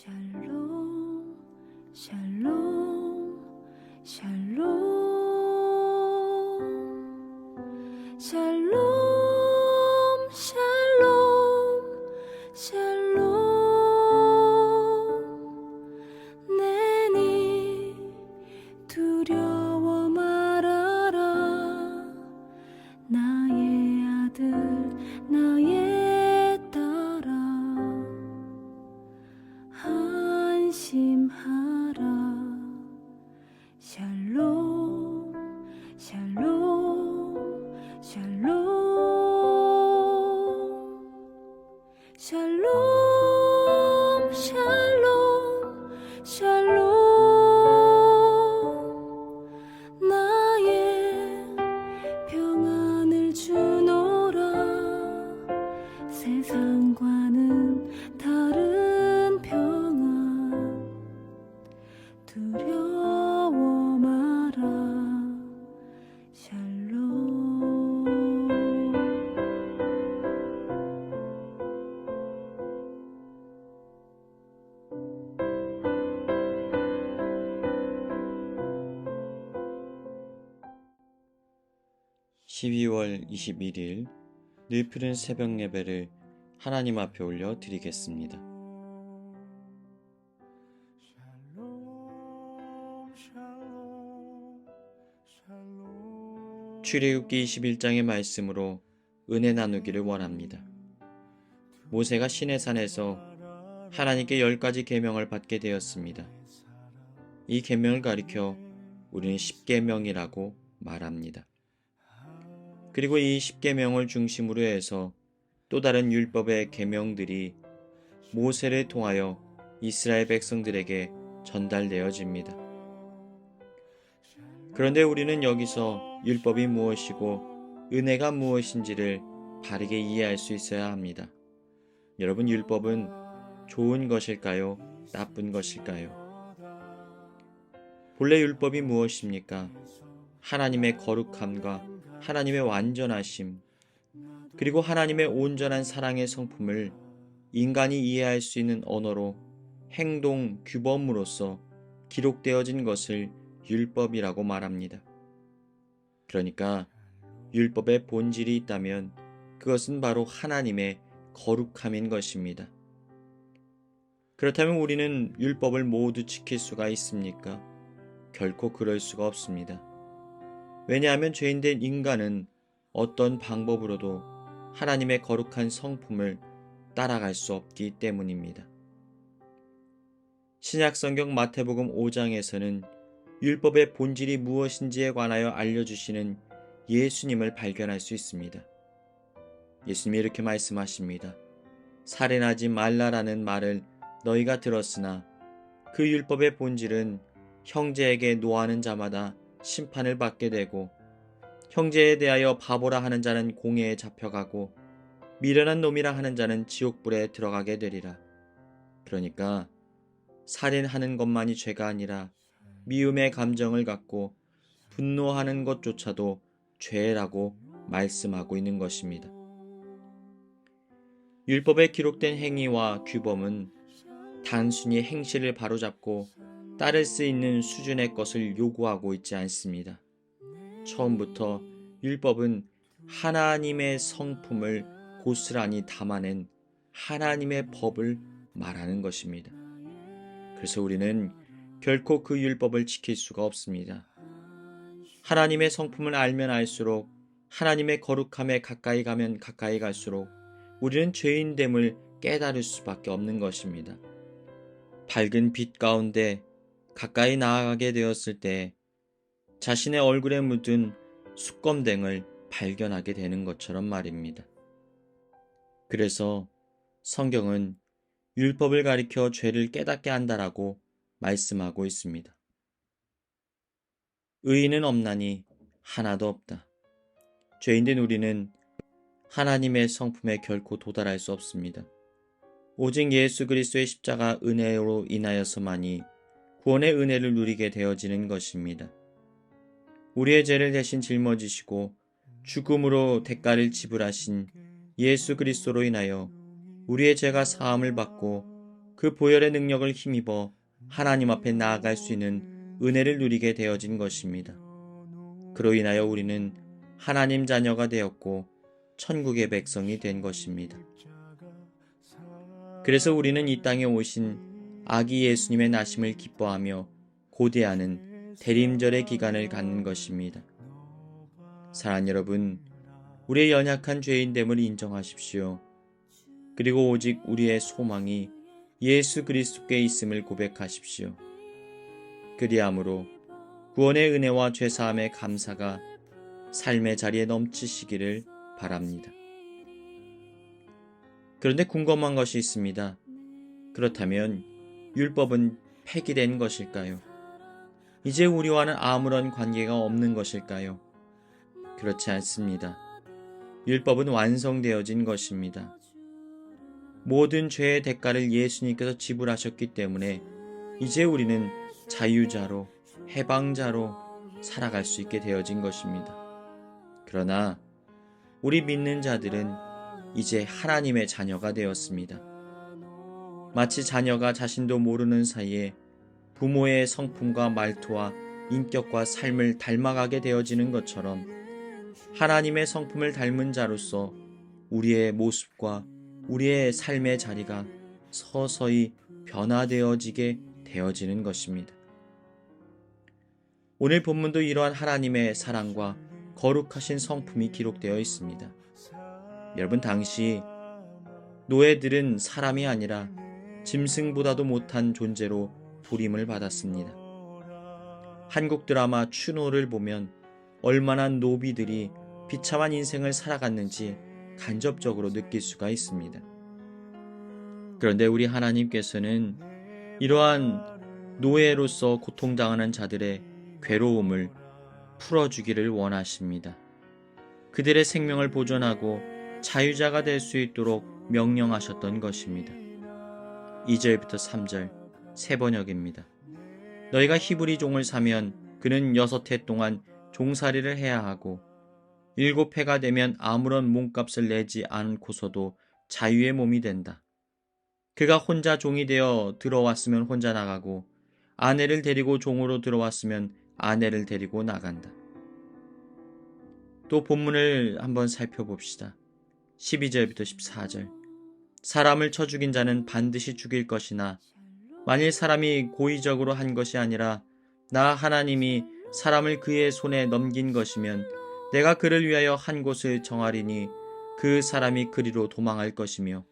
샬롬 샬롬 샬롬 샬롬 샬롬 샬롬 내니 두려워 말아라 나의 아들 나의 딸아 안심하라 샬롬 샬롬 샬롬 샬롬 샬롬 샬롬 나의 평안을 주노라 세상과는 다른 평안 두려워 마라 샬롬 12월 21일 늘푸른 새벽 예배를 하나님 앞에 올려 드리겠습니다. 출애굽기 21장의 말씀으로 은혜 나누기를 원합니다. 모세가 시내산에서 하나님께 10가지 계명을 받게 되었습니다. 이 계명을 가리켜 우리는 10계명이라고 말합니다. 그리고 이 10계명을 중심으로 해서 또 다른 율법의 계명들이 모세를 통하여 이스라엘 백성들에게 전달되어집니다. 그런데 우리는 여기서 율법이 무엇이고 은혜가 무엇인지를 바르게 이해할 수 있어야 합니다. 여러분, 율법은 좋은 것일까요? 나쁜 것일까요? 본래 율법이 무엇입니까? 하나님의 거룩함과 하나님의 완전하심, 그리고 하나님의 온전한 사랑의 성품을 인간이 이해할 수 있는 언어로 행동 규범으로서 기록되어진 것을 율법이라고 말합니다. 그러니까 율법의 본질이 있다면 그것은 바로 하나님의 거룩함인 것입니다. 그렇다면 우리는 율법을 모두 지킬 수가 있습니까? 결코 그럴 수가 없습니다. 왜냐하면 죄인된 인간은 어떤 방법으로도 하나님의 거룩한 성품을 따라갈 수 없기 때문입니다. 신약성경 마태복음 5장에서는 율법의 본질이 무엇인지에 관하여 알려주시는 예수님을 발견할 수 있습니다. 예수님이 이렇게 말씀하십니다. 살인하지 말라라는 말을 너희가 들었으나 그 율법의 본질은 형제에게 노하는 자마다 심판을 받게 되고 형제에 대하여 바보라 하는 자는 공회에 잡혀가고 미련한 놈이라 하는 자는 지옥불에 들어가게 되리라. 그러니까 살인하는 것만이 죄가 아니라 미움의 감정을 갖고 분노하는 것조차도 죄라고 말씀하고 있는 것입니다. 율법에 기록된 행위와 규범은 단순히 행실을 바로잡고 따를 수 있는 수준의 것을 요구하고 있지 않습니다. 처음부터 율법은 하나님의 성품을 고스란히 담아낸 하나님의 법을 말하는 것입니다. 그래서 우리는 결코 그 율법을 지킬 수가 없습니다. 하나님의 성품을 알면 알수록 하나님의 거룩함에 가까이 가면 가까이 갈수록 우리는 죄인됨을 깨달을 수밖에 없는 것입니다. 밝은 빛 가운데 가까이 나아가게 되었을 때 자신의 얼굴에 묻은 수검댕을 발견하게 되는 것처럼 말입니다. 그래서 성경은 율법을 가리켜 죄를 깨닫게 한다라고 말씀하고 있습니다. 의인은 없나니 하나도 없다. 죄인된 우리는 하나님의 성품에 결코 도달할 수 없습니다. 오직 예수 그리스도의 십자가 은혜로 인하여서만이 구원의 은혜를 누리게 되어지는 것입니다. 우리의 죄를 대신 짊어지시고 죽음으로 대가를 지불하신 예수 그리스도로 인하여 우리의 죄가 사함을 받고 그 보혈의 능력을 힘입어 하나님 앞에 나아갈 수 있는 은혜를 누리게 되어진 것입니다. 그로 인하여 우리는 하나님 자녀가 되었고 천국의 백성이 된 것입니다. 그래서 우리는 이 땅에 오신 아기 예수님의 나심을 기뻐하며 고대하는 대림절의 기간을 갖는 것입니다. 사랑하는 여러분, 우리의 연약한 죄인됨을 인정하십시오. 그리고 오직 우리의 소망이 예수 그리스도께 있음을 고백하십시오. 그리함으로 구원의 은혜와 죄사함의 감사가 삶의 자리에 넘치시기를 바랍니다. 그런데 궁금한 것이 있습니다. 그렇다면 율법은 폐기된 것일까요? 이제 우리와는 아무런 관계가 없는 것일까요? 그렇지 않습니다. 율법은 완성되어진 것입니다. 모든 죄의 대가를 예수님께서 지불하셨기 때문에 이제 우리는 자유자로, 해방자로 살아갈 수 있게 되어진 것입니다. 그러나 우리 믿는 자들은 이제 하나님의 자녀가 되었습니다. 마치 자녀가 자신도 모르는 사이에 부모의 성품과 말투와 인격과 삶을 닮아가게 되어지는 것처럼 하나님의 성품을 닮은 자로서 우리의 모습과 우리의 삶의 자리가 서서히 변화되어지게 되어지는 것입니다. 오늘 본문도 이러한 하나님의 사랑과 거룩하신 성품이 기록되어 있습니다. 여러분, 당시 노예들은 사람이 아니라 짐승보다도 못한 존재로 부림을 받았습니다. 한국 드라마 추노를 보면 얼마나 노비들이 비참한 인생을 살아갔는지 간접적으로 느낄 수가 있습니다. 그런데 우리 하나님께서는 이러한 노예로서 고통당하는 자들의 괴로움을 풀어주기를 원하십니다. 그들의 생명을 보존하고 자유자가 될 수 있도록 명령하셨던 것입니다. 2절부터 3절 세 번역입니다. 너희가 히브리 종을 사면 그는 6해 동안 종살이를 해야 하고 7해가 되면 아무런 몸값을 내지 않고서도 자유의 몸이 된다. 그가 혼자 종이 되어 들어왔으면 혼자 나가고 아내를 데리고 종으로 들어왔으면 아내를 데리고 나간다. 또 본문을 한번 살펴봅시다. 12절부터 14절 사람을 쳐 죽인 자는 반드시 죽일 것이나 만일 사람이 고의적으로 한 것이 아니라 나 하나님이 사람을 그의 손에 넘긴 것이면 내가 그를 위하여 한 곳을 정하리니 그 사람이 그리로 도망할 것이며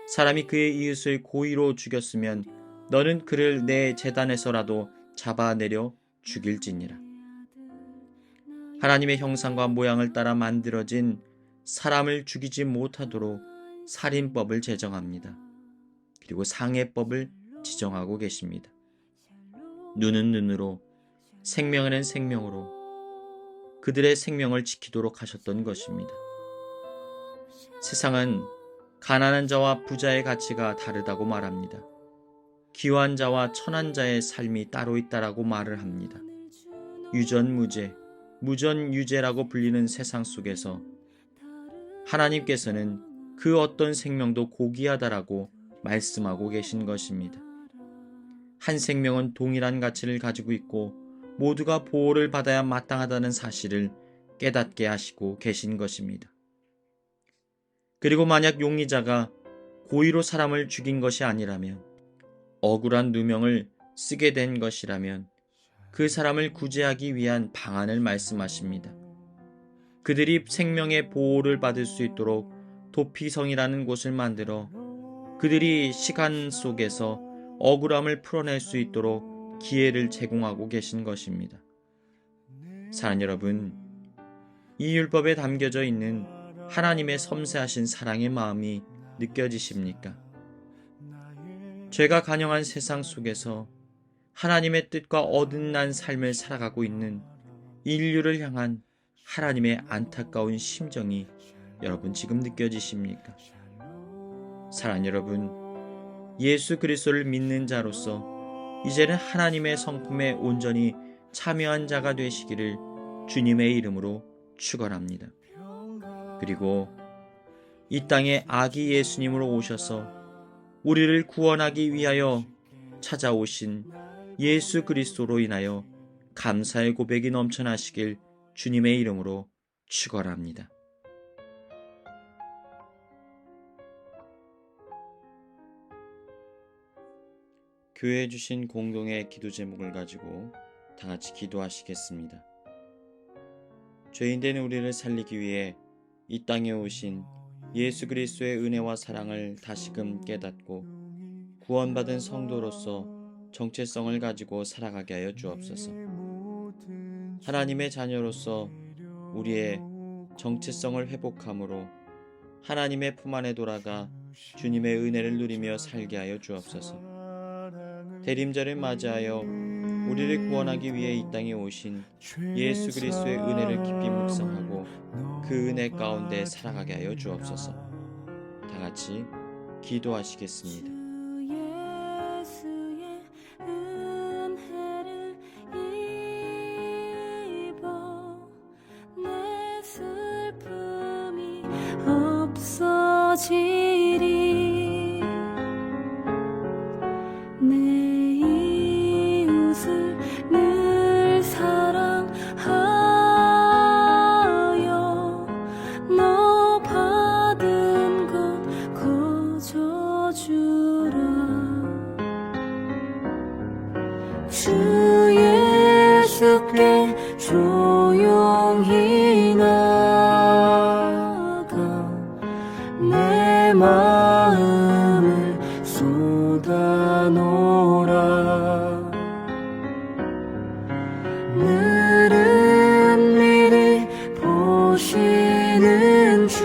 사람이 그의 이웃을 고의로 죽였으면 너는 그를 내 제단에서라도 잡아내려 죽일지니라. 하나님의 형상과 모양을 따라 만들어진 사람을 죽이지 못하도록 살인법을 제정합니다. 그리고 상해법을 지정하고 계십니다. 눈은 눈으로, 생명에는 생명으로 그들의 생명을 지키도록 하셨던 것입니다. 세상은 가난한 자와 부자의 가치가 다르다고 말합니다. 귀한 자와 천한 자의 삶이 따로 있다라고 말을 합니다. 유전무죄, 무전유죄라고 불리는 세상 속에서 하나님께서는 그 어떤 생명도 고귀하다라고 말씀하고 계신 것입니다. 한 생명은 동일한 가치를 가지고 있고 모두가 보호를 받아야 마땅하다는 사실을 깨닫게 하시고 계신 것입니다. 그리고 만약 용의자가 고의로 사람을 죽인 것이 아니라면, 억울한 누명을 쓰게 된 것이라면 그 사람을 구제하기 위한 방안을 말씀하십니다. 그들이 생명의 보호를 받을 수 있도록 도피성이라는 곳을 만들어 그들이 시간 속에서 억울함을 풀어낼 수 있도록 기회를 제공하고 계신 것입니다. 사랑하는 여러분, 이 율법에 담겨져 있는 하나님의 섬세하신 사랑의 마음이 느껴지십니까? 죄가 간영한 세상 속에서 하나님의 뜻과 어긋난 삶을 살아가고 있는 인류를 향한 하나님의 안타까운 심정이 여러분 지금 느껴지십니까? 사랑하는 여러분, 예수 그리스도를 믿는 자로서 이제는 하나님의 성품에 온전히 참여한 자가 되시기를 주님의 이름으로 축원합니다. 그리고 이 땅에 아기 예수님으로 오셔서 우리를 구원하기 위하여 찾아오신 예수 그리스도로 인하여 감사의 고백이 넘쳐나시길 주님의 이름으로 축원합니다. 교회에 주신 공동의 기도 제목을 가지고 다 같이 기도하시겠습니다. 죄인된 우리를 살리기 위해 이 땅에 오신 예수 그리스도의 은혜와 사랑을 다시금 깨닫고 구원받은 성도로서 정체성을 가지고 살아가게 하여 주옵소서. 하나님의 자녀로서 우리의 정체성을 회복함으로 하나님의 품 안에 돌아가 주님의 은혜를 누리며 살게 하여 주옵소서. 대림절을 맞이하여 우리를 구원하기 위해 이 땅에 오신 예수 그리스도의 은혜를 깊이 묵상하고 그 은혜 가운데 살아가게 하여 주옵소서. 다 같이 기도하시겠습니다. 예수의 은혜를 입어 내 슬픔이 없어지리 내 이웃을 늘 사랑하여 너 받은 것 거저주라 주 예수께 조용히 나가 내 마음을 쏟아놓으라 늘은 미리 보시는 주님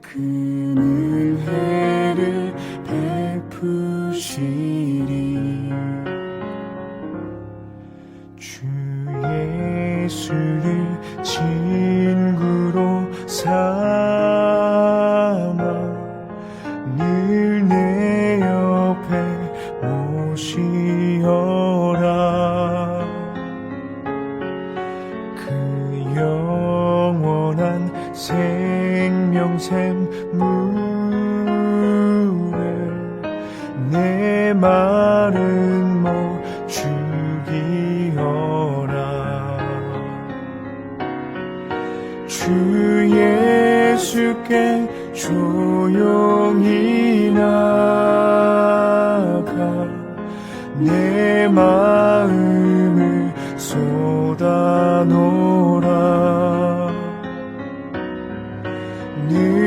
그 은혜를 베푸시리 주 예수를 친구로 삼아 늘 내 옆에 모시어라 그 영원한 생명샘 물에 내 마른 목 죽이어라 주 예수께 조용히 나가 내 마음을 쏟아놓으라 늘